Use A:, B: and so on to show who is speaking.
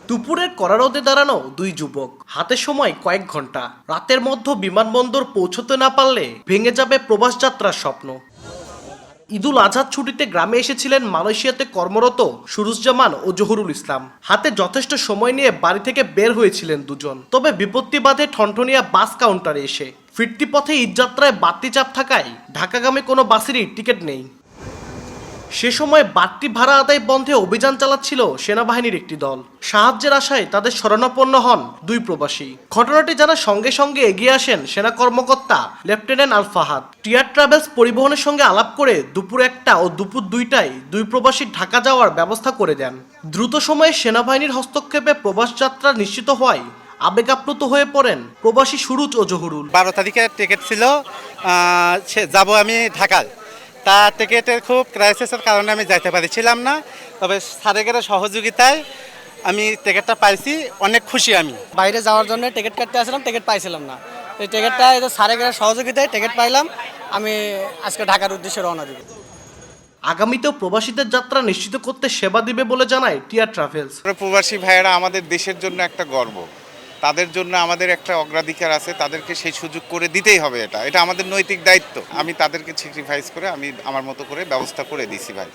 A: দুপুরের কড়া রোদে দাঁড়ানো দুই যুবক, হাতে সময় কয়েক ঘন্টা। রাতের মধ্যে বিমানবন্দর পৌঁছতে না পারলে ভেঙে যাবে প্রবাস যাত্রার স্বপ্ন। ঈদুল আজহার ছুটিতে গ্রামে এসেছিলেন মালয়েশিয়াতে কর্মরত সুরুজ্জামান ও জহুরুল ইসলাম। হাতে যথেষ্ট সময় নিয়ে বাড়ি থেকে বের হয়েছিলেন দুজন। তবে বিপত্তি বাধে ঠনঠনিয়া বাস কাউন্টারে এসে। ফিরতি পথে ঈদযাত্রায় বাড়তি চাপ থাকায় ঢাকাগামী কোনো বাসেরই টিকিট নেই। সে সময় বাড়তি ভাড়া আদায় বন্ধে অভিযান চালাচ্ছিল সেনাবাহিনীর একটি দল। সাহায্যের আশায় তাদের শরণাপন্ন হন দুই প্রবাসী। ঘটনাটি জানার সঙ্গে সঙ্গে এগিয়ে আসেন সেনা কর্মকর্তা লেফটেন্যান্ট আল ফাহাদ। টিয়ার ট্রাভেলস পরিবহনের সঙ্গে আলাপ করে দুপুর 1টা ও দুপুর 2টায় দুই প্রবাসী ঢাকা যাওয়ার ব্যবস্থা করে দেন। দ্রুত সময়ে সেনাবাহিনীর হস্তক্ষেপে প্রবাস যাত্রা নিশ্চিত হওয়ায় আবেগ আপ্লুত হয়ে পড়েন প্রবাসী সুরুজ ও জহুরুল।
B: 12 তারিখে টিকিট ছিল, যাব আমি ঢাকায়। তা টিকিটের খুব ক্রাইসিসের কারণে আমি যাইতে পারছিলাম না। তবে স্যারের সহযোগিতায় আমি টিকিটটা পাইছি, অনেক খুশি আমি।
C: বাইরে যাওয়ার জন্য টিকিট কাটতে আসলাম, টিকিট পাইছিলাম না। এই টিকিটটা স্যারের সহযোগিতায় টিকিট পাইলাম। আমি আজকে ঢাকার উদ্দেশ্যে রওনা দিব।
A: আগামীতেও প্রবাসীদের যাত্রা নিশ্চিত করতে সেবা দিবে বলে জানায় টিয়ার ট্রাভেলস।
D: প্রবাসী ভাইয়েরা আমাদের দেশের জন্য একটা গর্ব, তাদের জন্য আমাদের একটা অগ্রাধিকার আছে, তাদেরকে সেই সুযোগ করে দিতেই হবে। এটা আমাদের নৈতিক দায়িত্ব। আমি তাদেরকে স্যাক্রিফাইস করে আমি আমার মতো করে ব্যবস্থা করে দিছি ভাই।